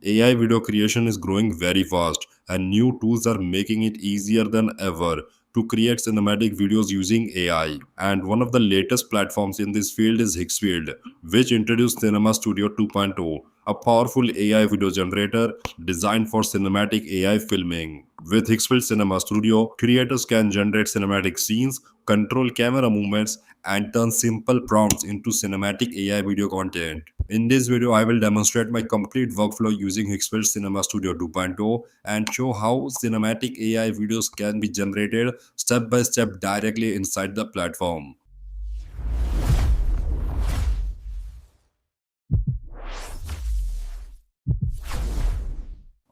AI video creation is growing very fast, and new tools are making it easier than ever to create cinematic videos using AI. And one of the latest platforms in this field is Higgsfield, which introduced Cinema Studio 2.0, a powerful AI video generator designed for cinematic AI filming. With Higgsfield Cinema Studio, creators can generate cinematic scenes, control camera movements, and turn simple prompts into cinematic AI video content. In this video, I will demonstrate my complete workflow using Higgsfield Cinema Studio 2.0 and show how cinematic AI videos can be generated step by step directly inside the platform.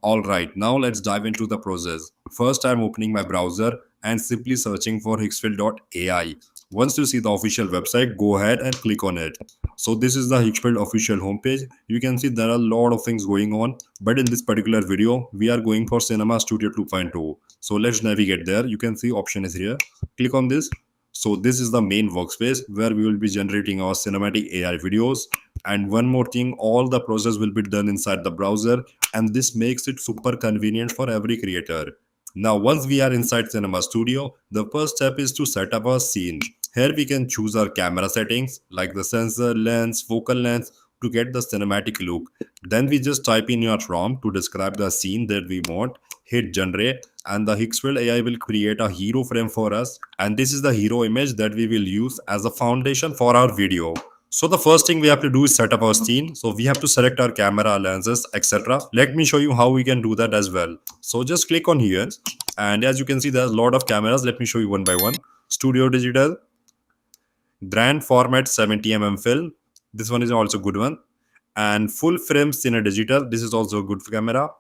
Alright, now let's dive into the process. First, I'm opening my browser and simply searching for Higgsfield.ai. Once you see the official website, go ahead and click on it. So this is the Higgsfield official homepage. You can see there are a lot of things going on, but in this particular video, we are going for Cinema Studio 2.0. So let's navigate there. You can see option is here. Click on this. So this is the main workspace where we will be generating our cinematic AI videos. And one more thing, all the process will be done inside the browser, and this makes it super convenient for every creator. Now, once we are inside Cinema Studio, the first step is to set up our scene. Here we can choose our camera settings like the sensor, lens, focal length to get the cinematic look. Then we just type in your prompt to describe the scene that we want, hit generate, and the Higgsfield AI will create a hero frame for us. And this is the hero image that we will use as a foundation for our video. So the first thing we have to do is set up our scene. So we have to select our camera, lenses, etc. Let me show you how we can do that as well. So just click on here, and as you can see, there's a lot of cameras. Let me show you one by one. Studio Digital, Grand Format 70 mm film. This one is also a good one. And full frame Cine Digital. This is also a good camera.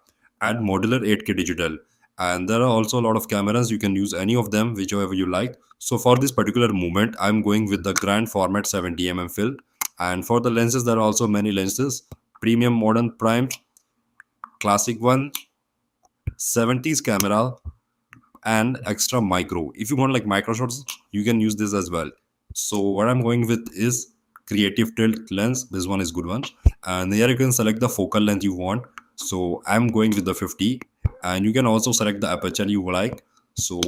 And modular 8K digital. And there are also a lot of cameras. You can use any of them, whichever you like. So for this particular movement, I'm going with the Grand Format 70 mm film. And for the lenses, there are also many lenses. Premium, modern, prime, classic one, 70s camera, and extra micro. If you want like micro shots, you can use this as well. So what I'm going with is creative tilt lens. This one is good one. And here you can select the focal length you want. So I'm going with the 50, and you can also select the aperture you like. So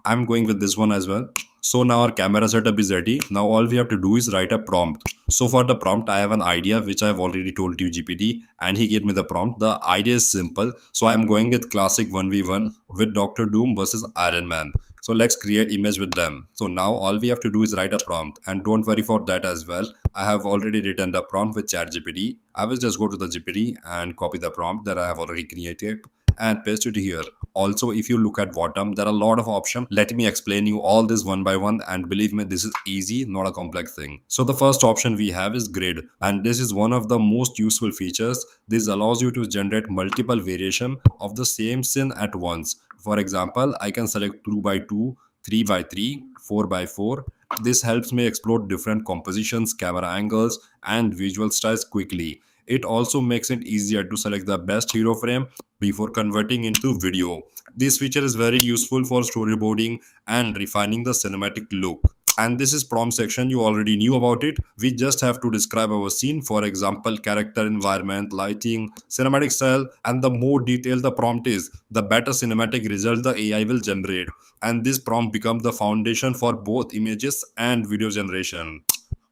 I'm going with this one as well. So now our camera setup is ready. Now all we have to do is write a prompt. So for the prompt, I have an idea which I've already told you GPT, and he gave me the prompt. The idea is simple. So I'm going with classic 1v1 with Doctor Doom versus Iron Man. So let's create image with them. So now all we have to do is write a prompt, and don't worry for that as well. I have already written the prompt with ChatGPT. I will just go to the GPT and copy the prompt that I have already created and paste it here. Also, if you look at bottom, there are a lot of options. Let me explain you all this one by one, and believe me, this is easy, not a complex thing. So the first option we have is grid, and this is one of the most useful features. This allows you to generate multiple variation of the same scene at once. For example, I can select 2 by 2, 3 by 3, 4 by 4. This helps me explore different compositions, camera angles, and visual styles quickly. It also makes it easier to select the best hero frame before converting into video. This feature is very useful for storyboarding and refining the cinematic look. And this is prompt section. You already knew about it. We just have to describe our scene, for example, character, environment, lighting, cinematic style, and the more detailed the prompt is, the better cinematic result the AI will generate. And this prompt becomes the foundation for both images and video generation.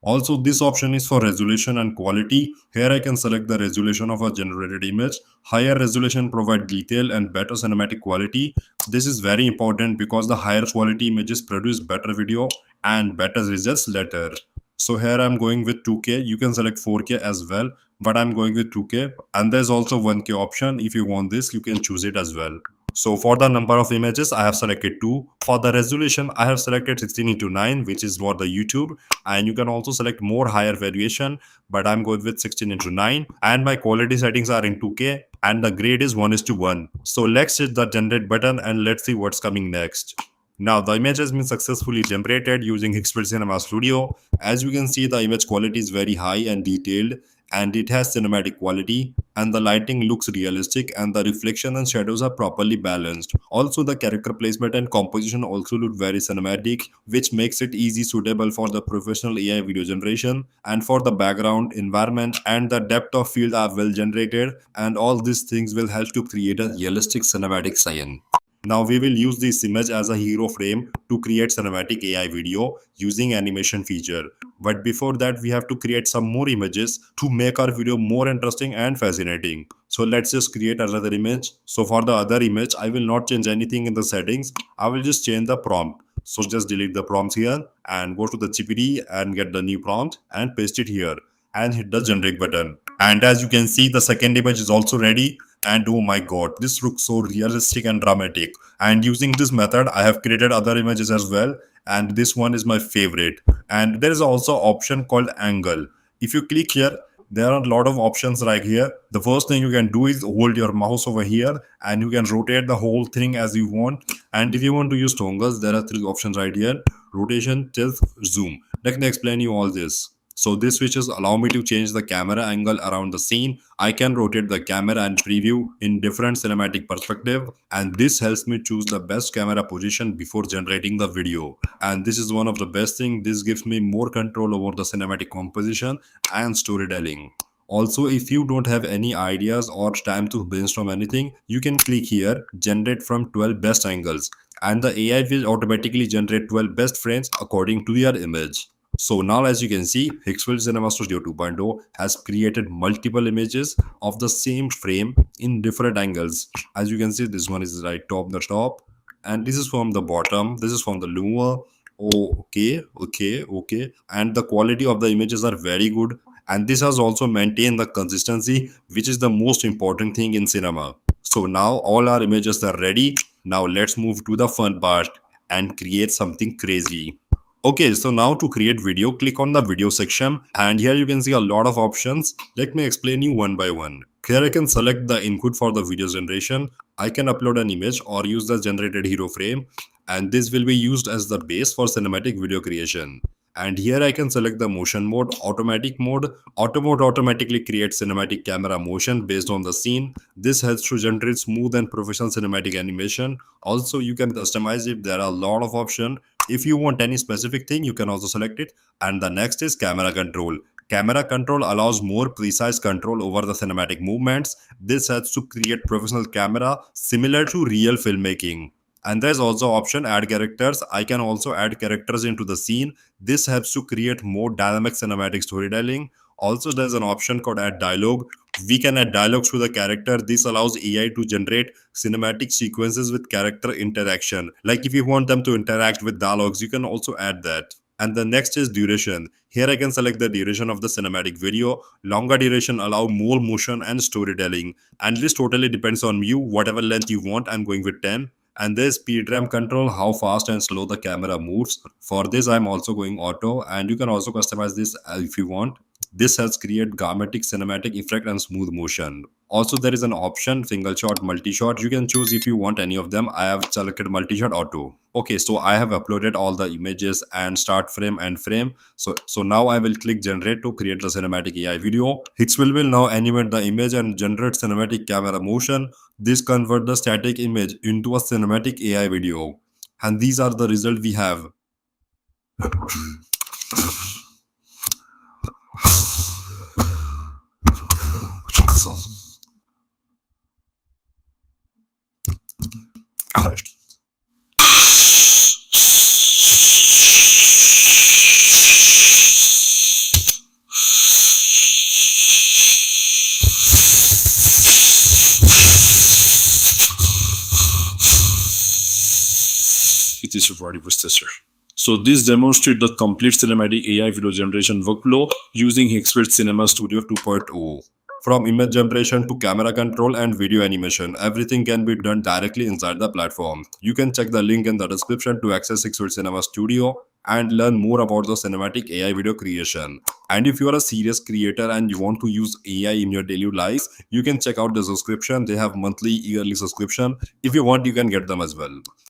Also, this option is for resolution and quality. Here I can select the resolution of a generated image. Higher resolution provide detail and better cinematic quality. This is very important because the higher quality images produce better video and better results later. So here I'm going with 2K. You can select 4K as well, but I'm going with 2K. And there's also 1K option. If you want this, you can choose it as well. So for the number of images, I have selected 2. For the resolution, I have selected 16:9, which is for the YouTube. And you can also select more higher variation, but I'm going with 16:9. And my quality settings are in 2K, and the grade is 1:1. So let's hit the generate button and let's see what's coming next. Now the image has been successfully generated using Higgsfield Cinema Studio. As you can see, the image quality is very high and detailed, and it has cinematic quality, and the lighting looks realistic, and the reflection and shadows are properly balanced. Also, the character placement and composition also look very cinematic, which makes it easy suitable for the professional AI video generation. And for the background, environment, and the depth of field are well generated, and all these things will help to create a realistic cinematic scene. Now we will use this image as a hero frame to create cinematic AI video using animation feature. But before that, we have to create some more images to make our video more interesting and fascinating. So let's just create another image. So for the other image, I will not change anything in the settings. I will just change the prompt. So just delete the prompts here and go to the GPT and get the new prompt and paste it here and hit the generate button. And as you can see, the second image is also ready. And oh my god, this looks so realistic and dramatic. And using this method, I have created other images as well. And this one is my favorite. And there is also option called angle. If you click here, there are a lot of options right here. The first thing you can do is hold your mouse over here and you can rotate the whole thing as you want. And if you want to use tongles, there are three options right here: rotation, tilt, zoom. Let me explain you all this. So these switches allow me to change the camera angle around the scene. I can rotate the camera and preview in different cinematic perspective, and this helps me choose the best camera position before generating the video. And this is one of the best thing. This gives me more control over the cinematic composition and storytelling. Also, if you don't have any ideas or time to brainstorm anything, you can click here, generate from 12 best angles, and the AI will automatically generate 12 best frames according to your image. So now as you can see, Higgsfield Cinema Studio 2.0 has created multiple images of the same frame in different angles. As you can see, this one is right top the top, and this is from the bottom, this is from the lower. Oh, okay. And the quality of the images are very good. And this has also maintained the consistency, which is the most important thing in cinema. So now all our images are ready. Now let's move to the fun part and create something crazy. Okay, so now to create video, click on the video section and here you can see a lot of options. Let me explain you one by one. Here I can select the input for the video generation. I can upload an image or use the generated hero frame, and this will be used as the base for cinematic video creation. And here I can select the motion mode, automatic mode. Auto mode automatically creates cinematic camera motion based on the scene. This helps to generate smooth and professional cinematic animation. Also, you can customize it. There are a lot of options. If you want any specific thing, you can also select it. And the next is camera control. Camera control allows more precise control over the cinematic movements. This helps to create professional camera similar to real filmmaking. And there's also option add characters. I can also add characters into the scene. This helps to create more dynamic cinematic storytelling. Also, there's an option called add dialogue. We can add dialogues to the character. This allows AI to generate cinematic sequences with character interaction. Like if you want them to interact with dialogues, you can also add that. And the next is duration. Here I can select the duration of the cinematic video. Longer duration allow more motion and storytelling. And this totally depends on you. Whatever length you want, I'm going with 10. And there's speed ramp control, how fast and slow the camera moves. For this, I'm also going auto, and you can also customize this if you want. This helps create dramatic cinematic effect and smooth motion. Also, there is an option single shot, multi shot. You can choose if you want any of them. I have selected multi shot auto. Okay, so I have uploaded all the images and start frame and frame. So now I will click generate to create the cinematic AI video. Higgsfield will now animate the image and generate cinematic camera motion. This convert the static image into a cinematic AI video. And these are the result we have. It is provided processor. So this demonstrates the complete cinematic AI video generation workflow using Higgsfield Cinema Studio 2.0. From image generation to camera control and video animation, everything can be done directly inside the platform. You can check the link in the description to access Higgsfield Cinema Studio and learn more about the cinematic AI video creation. And if you are a serious creator and you want to use AI in your daily lives, you can check out the subscription. They have monthly, yearly subscription. If you want, you can get them as well.